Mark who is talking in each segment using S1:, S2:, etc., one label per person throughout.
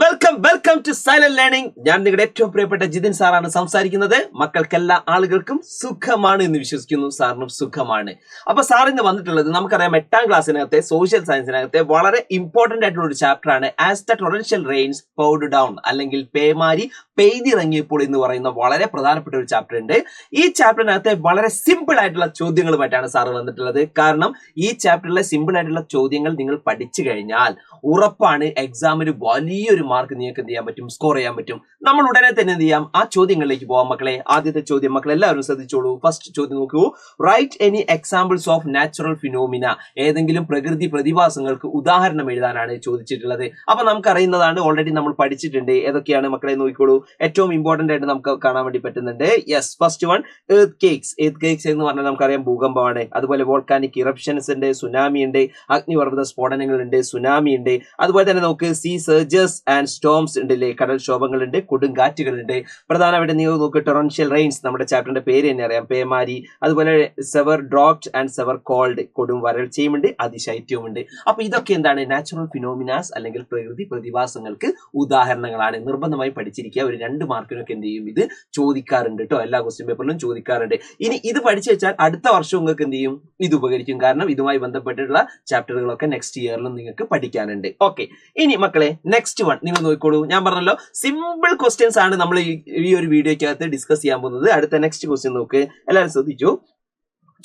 S1: Welcome to silent learning. ഞാൻ നിങ്ങളുടെ ഏറ്റവും പ്രിയപ്പെട്ട ജിതിൻ സാറാണ് സംസാരിക്കുന്നത്. മക്കൾക്കെല്ലാ ആളുകൾക്കും സുഖമാണ് എന്ന് വിശ്വസിക്കുന്നു. സാറിനും സുഖമാണ്. അപ്പൊ സാർ ഇന്ന് വന്നിട്ടുള്ളത് നമുക്കറിയാം 8ാം ക്ലാസ്സിനകത്തെ സോഷ്യൽ സയൻസിനകത്തെ വളരെ ഇമ്പോർട്ടന്റ് ആയിട്ടുള്ള ഒരു ചാപ്റ്റർ ആണ് as the torrential rains poured down, അല്ലെങ്കിൽ പേമാരി പെയ്തിറങ്ങിയപ്പോൾ എന്ന് പറയുന്ന വളരെ പ്രധാനപ്പെട്ട ഒരു ചാപ്റ്റർ ഉണ്ട്. ഈ ചാപ്റ്ററിനകത്തെ വളരെ സിമ്പിൾ ആയിട്ടുള്ള ചോദ്യങ്ങളുമായിട്ടാണ് സാറ് വന്നിട്ടുള്ളത്. കാരണം ഈ ചാപ്റ്ററിലെ സിമ്പിൾ ആയിട്ടുള്ള ചോദ്യങ്ങൾ നിങ്ങൾ പഠിച്ചു കഴിഞ്ഞാൽ ഉറപ്പാണ് എക്സാമിന് വലിയൊരു മാർക്ക് നിങ്ങൾക്ക് എന്ത് ചെയ്യാൻ പറ്റും, സ്കോർ ചെയ്യാൻ പറ്റും. നമ്മൾ ഉടനെ തന്നെ എന്ത് ചെയ്യാം, ആ ചോദ്യങ്ങളിലേക്ക് പോവാം മക്കളെ. ആദ്യത്തെ ചോദ്യം മക്കൾ എല്ലാവരും ശ്രദ്ധിച്ചോളൂ. ഫസ്റ്റ് ചോദ്യം നോക്കൂ. Write any examples of natural phenomena. ഏതെങ്കിലും പ്രകൃതി പ്രതിഭാസങ്ങൾക്ക് ഉദാഹരണം എഴുതാനാണ് ചോദിച്ചിട്ടുള്ളത്. അപ്പൊ നമുക്കറിയുന്നതാണ്, ഓൾറെഡി നമ്മൾ പഠിച്ചിട്ടുണ്ട്. ഏതൊക്കെയാണ് മക്കളെ നോക്കിക്കോളൂ. ഏറ്റവും ഇമ്പോർട്ടന്റ് ആയിട്ട് നമുക്ക് കാണാൻ വേണ്ടി പറ്റുന്നുണ്ട്. Yes, first one earth cakes. Earth cakes എന്ന് പറഞ്ഞാൽ നമുക്കറിയാം ഭൂകമ്പമാണ്. അതുപോലെ വോൾക്കാനിക് ഇറപ്ഷൻസ് ഉണ്ട്, സുനാമി ഉണ്ട്, അഗ്നിപർവ്വത സ്ഫോടനങ്ങളുണ്ട്, സുനാമി ഉണ്ട്. അതുപോലെ തന്നെ നമുക്ക് സീ സർജസ് ആൻഡ് സ്റ്റോംസ് ഉണ്ടല്ലേ, കടൽക്ഷോഭങ്ങളുണ്ട്, കൊടുങ്കാറ്റുകളുണ്ട്. പ്രധാനമായിട്ട് നിങ്ങൾ നോക്ക് ടൊറൻഷ്യൽ റെയിൻസ്, നമ്മുടെ ചാപ്റ്ററിന്റെ പേര് തന്നെ അറിയാം, പേമാരി. അതുപോലെ severe drought and severe cold, കൊടും വരൾച്ചയുമുണ്ട്, അതിശൈത്യവുമുണ്ട്. അപ്പൊ ഇതൊക്കെ എന്താണ്, നാച്ചുറൽ ഫിനോമിനാസ് അല്ലെങ്കിൽ പ്രകൃതി പ്രതിഭാസങ്ങൾക്ക് ഉദാഹരണങ്ങളാണ്. നിർബന്ധമായി പഠിച്ചിരിക്കുക. ഒരു 2 മാർക്കിനൊക്കെ എന്ത് ചെയ്യും, ഇത് ചോദിക്കാറുണ്ട് കേട്ടോ. എല്ലാ ക്വസ്റ്റ്യൻ പേപ്പറിലും ചോദിക്കാറുണ്ട്. ഇനി ഇത് പഠിച്ചു വെച്ചാൽ അടുത്ത വർഷം നിങ്ങൾക്ക് എന്ത് ചെയ്യും, ഇത് ഉപകരിക്കും. കാരണം ഇതുമായി ബന്ധപ്പെട്ടിട്ടുള്ള ചാപ്റ്ററുകളൊക്കെ നെക്സ്റ്റ് ഇയറിലും നിങ്ങൾക്ക് പഠിക്കാനുണ്ട്. ഓക്കെ, ഇനി മക്കളെ നെക്സ്റ്റ് വൺ നിങ്ങൾ നോക്കിക്കോളൂ. ഞാൻ പറഞ്ഞല്ലോ സിമ്പിൾ ക്വസ്റ്റ്യൻസ് ആണ് നമ്മൾ ഈ ഒരു വീഡിയോയ്ക്കകത്ത് ഡിസ്കസ് ചെയ്യാൻ പോകുന്നത്. അടുത്ത നെക്സ്റ്റ് ക്വസ്റ്റ്യൻ നോക്ക്, എല്ലാവരും ശ്രദ്ധിച്ചു.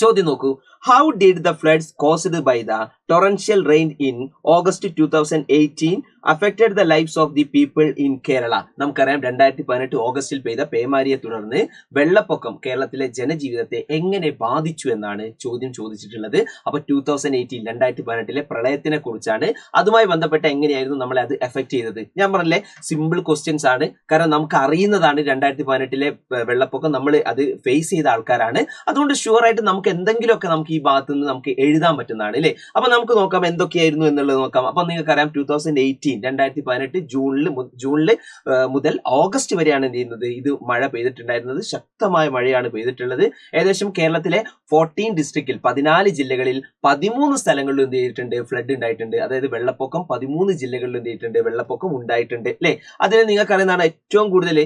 S1: ചോദ്യം നോക്കൂ. How did the floods caused by the torrential rain in August 2018 affected the lives of the people in Kerala? നമുക്കറിയാം 2018 ഓഗസ്റ്റിൽ പെയ്ത പേമാരിയെ തുടർന്ന് വെള്ളപ്പൊക്കം കേരളത്തിലെ ജനജീവിതത്തെ എങ്ങനെ ബാധിച്ചു എന്നാണ് ചോദ്യം ചോദിച്ചിട്ടുള്ളത്. അപ്പൊ 2018 പ്രളയത്തിനെ കുറിച്ചാണ്. അതുമായി ബന്ധപ്പെട്ട എങ്ങനെയായിരുന്നു നമ്മളെ അത് എഫക്ട് ചെയ്തത്. ഞാൻ പറഞ്ഞില്ലേ, സിമ്പിൾ ക്വസ്റ്റ്യൻസ് ആണ്. കാരണം നമുക്ക് അറിയുന്നതാണ് 2018 വെള്ളപ്പൊക്കം, നമ്മൾ അത് ഫേസ് ചെയ്ത ആൾക്കാരാണ്. അതുകൊണ്ട് ഷുവർ ആയിട്ട് നമുക്ക് എന്തെങ്കിലുമൊക്കെ നമുക്ക് ഈ ഭാഗത്ത് നിന്ന് നമുക്ക് എഴുതാൻ പറ്റുന്നതാണ് അല്ലേ. അപ്പൊ നമുക്ക് നോക്കാം എന്തൊക്കെയായിരുന്നു എന്നുള്ളത് നോക്കാം. അപ്പൊ നിങ്ങൾക്കറിയാം 2018 ജൂണില് മുതൽ ഓഗസ്റ്റ് വരെയാണ് എന്ത് ചെയ്യുന്നത്, ഇത് മഴ പെയ്തിട്ടുണ്ടായിരുന്നത്. ശക്തമായ മഴയാണ് പെയ്തിട്ടുള്ളത്. ഏകദേശം കേരളത്തിലെ 14 ഡിസ്ട്രിക്റ്റിൽ 14 ജില്ലകളിൽ 13 സ്ഥലങ്ങളിലും എന്ത് ചെയ്തിട്ടുണ്ട്, ഫ്ലഡ് ഉണ്ടായിട്ടുണ്ട്. അതായത് വെള്ളപ്പൊക്കം 13 ജില്ലകളിലും എന്ത് ചെയ്തിട്ടുണ്ട്, വെള്ളപ്പൊക്കം ഉണ്ടായിട്ടുണ്ട് അല്ലെ. അതിൽ നിങ്ങൾക്കറിയുന്നതാണ് ഏറ്റവും കൂടുതൽ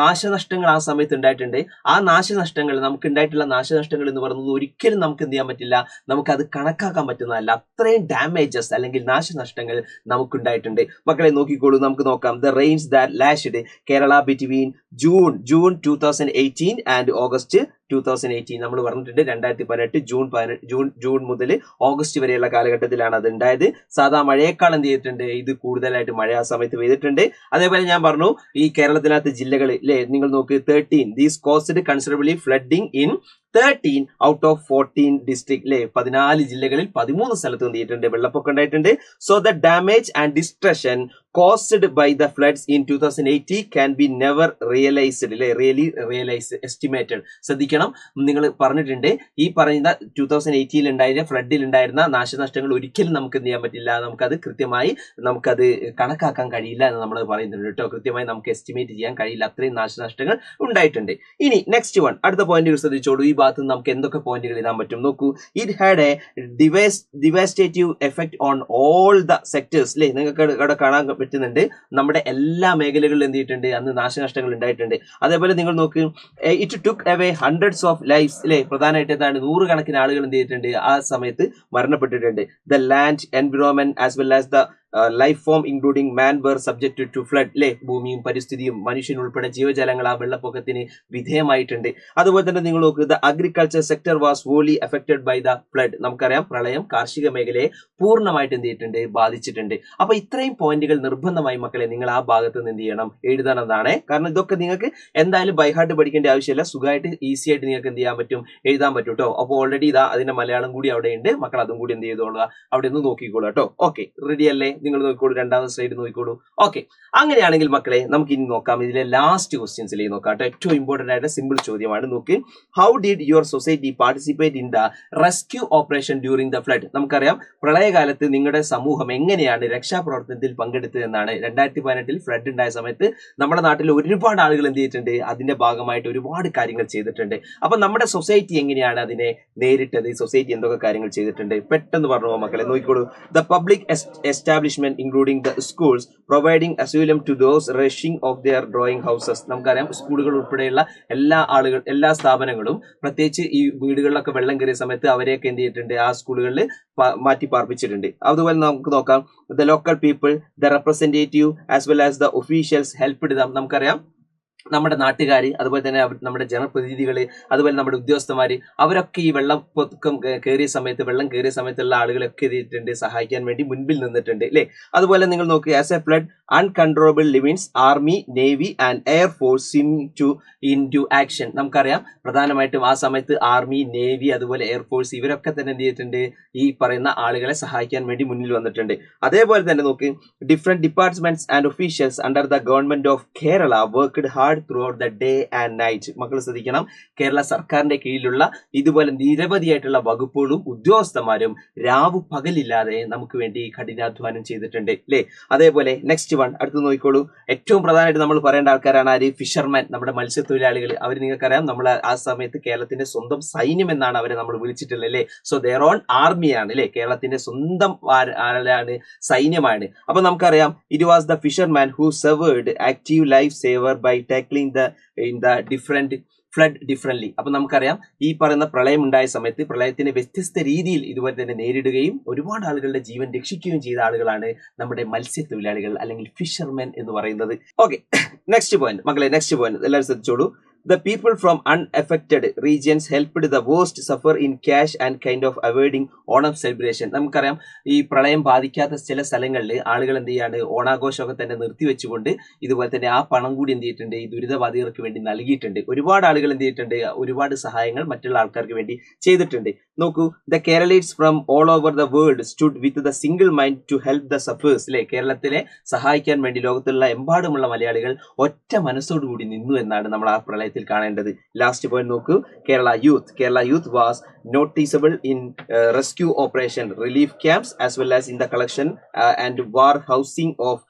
S1: നാശനഷ്ടങ്ങൾ ആ സമയത്ത് ഉണ്ടായിട്ടുണ്ട്. ആ നാശനഷ്ടങ്ങൾ, നമുക്ക് ഉണ്ടായിട്ടുള്ള നാശനഷ്ടങ്ങൾ എന്ന് പറയുന്നത് ഒരിക്കലും നമുക്ക് എന്ത് ചെയ്യാൻ പറ്റില്ല, നമുക്കത് കണക്കാക്കാൻ പറ്റുന്നതല്ല. അത്രയും ഡാമേജസ് അല്ലെങ്കിൽ നാശനഷ്ടങ്ങൾ നമുക്കുണ്ടായിട്ടുണ്ട്. മക്കളെ നോക്കിക്കോളൂ, നമുക്ക് നോക്കാം. The rains that lashed Kerala between June 2018 and August 2018. നമ്മൾ പറഞ്ഞിട്ടുണ്ട് 2018 ജൂൺ മുതൽ ഓഗസ്റ്റ് വരെയുള്ള കാലഘട്ടത്തിലാണ് അത് ഉണ്ടായത്. സാധാ മഴയേക്കാൾ എന്ത് ചെയ്തിട്ടുണ്ട്, ഇത് കൂടുതലായിട്ട് മഴ ആ സമയത്ത് പെയ്തിട്ടുണ്ട്. അതേപോലെ ഞാൻ പറഞ്ഞു, ഈ കേരളത്തിനകത്ത് ജില്ലകൾ അല്ലെ, നിങ്ങൾ നോക്ക് 13 these caused considerably flooding in 13 out of 14 district അല്ലെ. 14 ജില്ലകളിൽ 13 സ്ഥലത്ത് എന്ത് ചെയ്തിട്ടുണ്ട്, വെള്ളപ്പൊക്കം ഉണ്ടായിട്ടുണ്ട്. So the damage and destruction caused by the floods in 2018 can be never realised അല്ലെ, എസ്റ്റിമേറ്റഡ്. ശ്രദ്ധിക്കണം, നിങ്ങൾ പറഞ്ഞിട്ടുണ്ട് ഈ പറയുന്ന 2018 ഉണ്ടായിരുന്ന ഫ്ലഡിൽ ഉണ്ടായിരുന്ന നാശനഷ്ടങ്ങൾ ഒരിക്കലും നമുക്ക് എന്ത് ചെയ്യാൻ പറ്റില്ല, നമുക്കത് കൃത്യമായി നമുക്കത് കണക്കാക്കാൻ കഴിയില്ല എന്ന് നമ്മൾ പറയുന്നുണ്ട് കേട്ടോ. കൃത്യമായി നമുക്ക് എസ്റ്റിമേറ്റ് ചെയ്യാൻ കഴിയില്ല, അത്രയും നാശനഷ്ടങ്ങൾ ഉണ്ടായിട്ടുണ്ട്. ഇനി നെക്സ്റ്റ് വൺ, അടുത്ത പോയിന്റുകൾ ശ്രദ്ധിച്ചോളൂ. ഈ ഭാഗത്ത് നമുക്ക് എന്തൊക്കെ പോയിന്റുകൾ എഴുതാൻ പറ്റും നോക്കൂ. It had a devastative effect on all the sectors അല്ലെ. നിങ്ങൾക്ക് ഇവിടെ കാണാൻ പറ്റുന്നുണ്ട്, നമ്മുടെ എല്ലാ മേഖലകളിലും എന്ത് ചെയ്തിട്ടുണ്ട്, അന്ന് നാശനഷ്ടങ്ങൾ ഉണ്ടായിട്ടുണ്ട്. അതേപോലെ നിങ്ങൾ നോക്ക്, it took away hundreds of lifes അല്ലെ. പ്രധാനമായിട്ട് എന്താണ്, 100 കണക്കിന് ആളുകൾ എന്ത് ചെയ്തിട്ടുണ്ട്, ആ സമയത്ത് മരണപ്പെട്ടിട്ടുണ്ട്. The land environment as well as the life form including man were subject to flood അല്ലെ. ഭൂമിയും പരിസ്ഥിതിയും മനുഷ്യൻ ഉൾപ്പെടെ ജീവജാലങ്ങൾ ആ വെള്ളപ്പൊക്കത്തിന് വിധേയമായിട്ടുണ്ട്. അതുപോലെ തന്നെ നിങ്ങൾ നോക്ക്, the agriculture sector was wholly affected by the flood. നമുക്കറിയാം പ്രളയം കാർഷിക മേഖലയെ പൂർണ്ണമായിട്ട് എന്ത് ചെയ്തിട്ടുണ്ട്, ബാധിച്ചിട്ടുണ്ട്. അപ്പൊ ഇത്രയും പോയിന്റുകൾ നിർബന്ധമായി മക്കളെ നിങ്ങൾ ആ ഭാഗത്ത് നിന്ന് എന്ത് ചെയ്യണം, എഴുതണമെന്നാണ്. കാരണം ഇതൊക്കെ നിങ്ങൾക്ക് എന്തായാലും ബൈഹാർട്ട് പഠിക്കേണ്ട ആവശ്യമില്ല, സുഖമായിട്ട് ഈസി ആയിട്ട് നിങ്ങൾക്ക് എന്ത് ചെയ്യാൻ പറ്റും, എഴുതാൻ പറ്റും കേട്ടോ. അപ്പോൾ ഓൾറെഡി ഇതാ അതിന്റെ മലയാളം കൂടി അവിടെ ഉണ്ട്. മക്കൾ അതും കൂടി എന്ത് ചെയ്തോളുക, അവിടെ നിന്ന് നോക്കിക്കോളൂ കേട്ടോ. ഓക്കെ, റെഡി അല്ലേ? നിങ്ങൾ നോക്കിക്കോളൂ, രണ്ടാമത്തെ സ്ലൈഡ് നോക്കിക്കോളൂ. ഓക്കെ, അങ്ങനെയാണെങ്കിൽ മക്കളെ നമുക്ക് ഇനി നോക്കാം. ഇതിലെ ലാസ്റ്റ് ക്വസ്റ്റ്യൻസിലേക്ക് നോക്കാം കേട്ടോ. ഏറ്റവും ഇമ്പോർട്ടന്റ് ആയിട്ട് സിമ്പിൾ ചോദ്യമാണ്. നോക്ക്, how did your society participate in the rescue operation during the flood? നമുക്കറിയാം പ്രളയകാലത്ത് നിങ്ങളുടെ സമൂഹം എങ്ങനെയാണ് രക്ഷാപ്രവർത്തനത്തിൽ പങ്കെടുത്തത് എന്നാണ്. 2018 ഫ്ലഡ് ഉണ്ടായ സമയത്ത് നമ്മുടെ നാട്ടിൽ ഒരുപാട് ആളുകൾ എന്ത് ചെയ്തിട്ടുണ്ട്, അതിന്റെ ഭാഗമായിട്ട് ഒരുപാട് കാര്യങ്ങൾ ചെയ്തിട്ടുണ്ട്. അപ്പൊ നമ്മുടെ സൊസൈറ്റി എങ്ങനെയാണ് അതിനെ നേരിട്ടത്, സൊസൈറ്റി എന്തൊക്കെ കാര്യങ്ങൾ ചെയ്തിട്ടുണ്ട്, പെട്ടെന്ന് പറഞ്ഞു മക്കളെ നോക്കിക്കോളൂ. The public establish establishment including the schools providing asylum to those rushing off their drowning houses. നമുക്കറിയാം സ്കൂളുകൾ ഉൾപ്പെടെയുള്ള എല്ലാ സ്ഥാപനങ്ങളും പ്രത്യേകിച്ച് ഈ വീടുകളിലൊക്കെ വെള്ളം കയറിയ സമയത്ത് അവരെയൊക്കെ എന്ത് ചെയ്തിട്ടുണ്ട്, ആ സ്കൂളുകളിൽ മാറ്റി പാർപ്പിച്ചിട്ടുണ്ട്. അതുപോലെ നമുക്ക് നോക്കാം, the local people, the representative as well as the officials helped dum. നമുക്കറിയാം നമ്മുടെ നാട്ടുകാർ, അതുപോലെ തന്നെ നമ്മുടെ ജനപ്രതിനിധികൾ, അതുപോലെ നമ്മുടെ ഉദ്യോഗസ്ഥന്മാർ, അവരൊക്കെ ഈ വെള്ളം കയറിയ സമയത്തുള്ള ആളുകളൊക്കെ എത്തിയിട്ടുണ്ട്, സഹായിക്കാൻ വേണ്ടി മുൻപിൽ നിന്നിട്ടുണ്ട് അല്ലേ. അതുപോലെ നിങ്ങൾ നോക്കുക, as a flood uncontrollable limits army, navy and air force into action. നമുക്കറിയാം പ്രധാനമായിട്ടും ആ സമയത്ത് ആർമി, നേവി, അതുപോലെ എയർഫോഴ്സ് ഇവരൊക്കെ തന്നെ എന്ത് ചെയ്തിട്ടുണ്ട്, ഈ പറയുന്ന ആളുകളെ സഹായിക്കാൻ വേണ്ടി മുന്നിൽ വന്നിട്ടുണ്ട്. അതേപോലെ തന്നെ നോക്ക്, different departments and officials under the government of Kerala worked hard throughout the day and night. മക്കൾ ശ്രദ്ധിക്കണം, കേരള സർക്കാരിന്റെ കീഴിലുള്ള ഇതുപോലെ നിരവധിയായിട്ടുള്ള വകുപ്പുകളും ഉദ്യോഗസ്ഥന്മാരും രാവു പകലില്ലാതെ നമുക്ക് വേണ്ടി കഠിനാധ്വാനം ചെയ്തിട്ടുണ്ട് അല്ലേ. അതേപോലെ നെക്സ്റ്റ് വൺ അടുത്ത് നോക്കിക്കോളൂ. ഏറ്റവും പ്രധാനമായിട്ട് നമ്മൾ പറയേണ്ട ആൾക്കാരാണ് ആര്? ഫിഷർമാൻ, നമ്മുടെ മത്സ്യത്തൊഴിലാളികൾ. അവർ നിങ്ങൾക്കറിയാം, നമ്മൾ ആ സമയത്ത് കേരളത്തിന്റെ സ്വന്തം സൈന്യം എന്നാണ് അവരെ നമ്മൾ വിളിച്ചിട്ടുള്ളത് അല്ലേ. സോ ദെയർ ഓൺ ആർമിയാണ് അല്ലേ, കേരളത്തിന്റെ സ്വന്തം ആരാണ്? സൈന്യമാണ്. അപ്പൊ നമുക്കറിയാം, it was the fisherman who served active life saver by tackling the different flood differently. അപ്പൊ നമുക്കറിയാം, ഈ പറയുന്ന പ്രളയം ഉണ്ടായ സമയത്ത് പ്രളയത്തിനെ വ്യത്യസ്ത രീതിയിൽ ഇതുപോലെ തന്നെ നേരിടുകയും ഒരുപാട് ആളുകളുടെ ജീവൻ രക്ഷിക്കുകയും ചെയ്ത ആളുകളാണ് നമ്മുടെ മത്സ്യത്തൊഴിലാളികൾ അല്ലെങ്കിൽ ഫിഷർമെൻ എന്ന് പറയുന്നത്. ഓക്കെ, നെക്സ്റ്റ് പോയിന്റ് മക്കളെ, നെക്സ്റ്റ് പോയിന്റ് എല്ലാവരും ശ്രദ്ധിച്ചോളൂ. The people from unaffected regions helped the worst suffer in cash and kind of avoiding Onam celebration. നമുക്കറിയാം, ഈ പ്രളയം ബാധിക്കാത്ത ചില സ്ഥലങ്ങളിൽ ആളുകൾ എന്ത് ചെയ്യാണ്, ഓണാഘോഷമൊക്കെ തന്നെ നിർത്തിവെച്ചുകൊണ്ട് ഇതുപോലെ തന്നെ ആ പണം കൂടി എന്ത് ചെയ്തിട്ടുണ്ട്, ഈ ദുരിതബാധിതർക്ക് വേണ്ടി നൽകിയിട്ടുണ്ട്. ഒരുപാട് ആളുകൾ എന്ത് ചെയ്തിട്ടുണ്ട്, ഒരുപാട് സഹായങ്ങൾ മറ്റുള്ള ആൾക്കാർക്ക് വേണ്ടി ചെയ്തിട്ടുണ്ട്. നോക്കൂ, the Keralites from all over the world stood with the single mind to help the sufferers അല്ലെ. കേരളത്തിലെ സഹായിക്കാൻ വേണ്ടി ലോകത്തുള്ള എമ്പാടുമുള്ള മലയാളികൾ ഒറ്റ മനസ്സോടുകൂടി നിന്നു എന്നാണ് നമ്മൾ ആ പ്രളയത്തിൽ കാണേണ്ടത്. ലാസ്റ്റ് പോയിന്റ് നോക്കൂ, Kerala youth was noticeable in rescue operation, relief camps as well as in the collection and warehousing of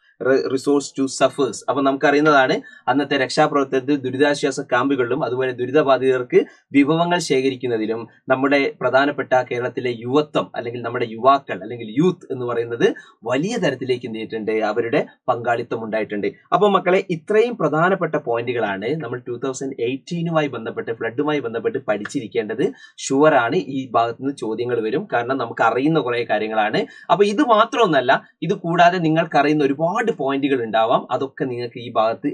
S1: resource to sufferers. അപ്പൊ നമുക്കറിയുന്നതാണ്, അന്നത്തെ രക്ഷാപ്രവർത്തനത്തിൽ ദുരിതാശ്വാസ ക്യാമ്പുകളിലും അതുപോലെ ദുരിതബാധിതർക്ക് വിഭവങ്ങൾ ശേഖരിക്കുന്നതിലും നമ്മുടെ പ്രധാനപ്പെട്ട കേരളത്തിലെ യുവത്വം അല്ലെങ്കിൽ നമ്മുടെ യുവാക്കൾ അല്ലെങ്കിൽ യൂത്ത് എന്ന് പറയുന്നത് വലിയ തരത്തിലേക്ക് എന്ത് ചെയ്തിട്ടുണ്ട്, അവരുടെ പങ്കാളിത്തം ഉണ്ടായിട്ടുണ്ട്. അപ്പൊ മക്കളെ, ഇത്രയും പ്രധാനപ്പെട്ട പോയിന്റുകളാണ് നമ്മൾ 2018 ബന്ധപ്പെട്ട് ഫ്ലഡുമായി ബന്ധപ്പെട്ട് പഠിച്ചിരിക്കേണ്ടത്. ഷുവറാണ് ഈ ഭാഗത്ത് നിന്ന് ചോദ്യങ്ങൾ വരും, കാരണം നമുക്ക് അറിയുന്ന കുറെ കാര്യങ്ങളാണ്. അപ്പൊ ഇത് മാത്രമൊന്നല്ല, ഇത് കൂടാതെ നിങ്ങൾക്ക് അറിയുന്ന ഒരുപാട് പോയിന്റുകൾ ഉണ്ടാവാം, അതൊക്കെ നിങ്ങൾക്ക് ഈ ഭാഗത്ത്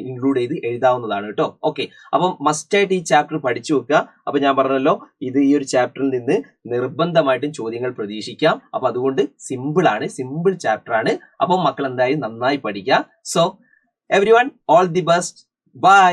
S1: ഇൻക്ലൂഡ് ചെയ്ത് എഴുതാവുന്നതാണ് കേട്ടോ. ഓക്കെ, അപ്പം മസ്റ്റായിട്ട് ഈ ചാപ്റ്റർ പഠിച്ചു വെക്കുക. അപ്പൊ ഞാൻ പറഞ്ഞല്ലോ, ഇത് ഈ ഒരു ചാപ്റ്ററിൽ നിന്ന് നിർബന്ധമായിട്ടും ചോദ്യങ്ങൾ പ്രതീക്ഷിക്കാം. അപ്പൊ അതുകൊണ്ട് സിമ്പിൾ ചാപ്റ്റർ ആണ്. അപ്പം മക്കൾ എന്തായാലും നന്നായി പഠിക്കുക. So everyone, all the best, by.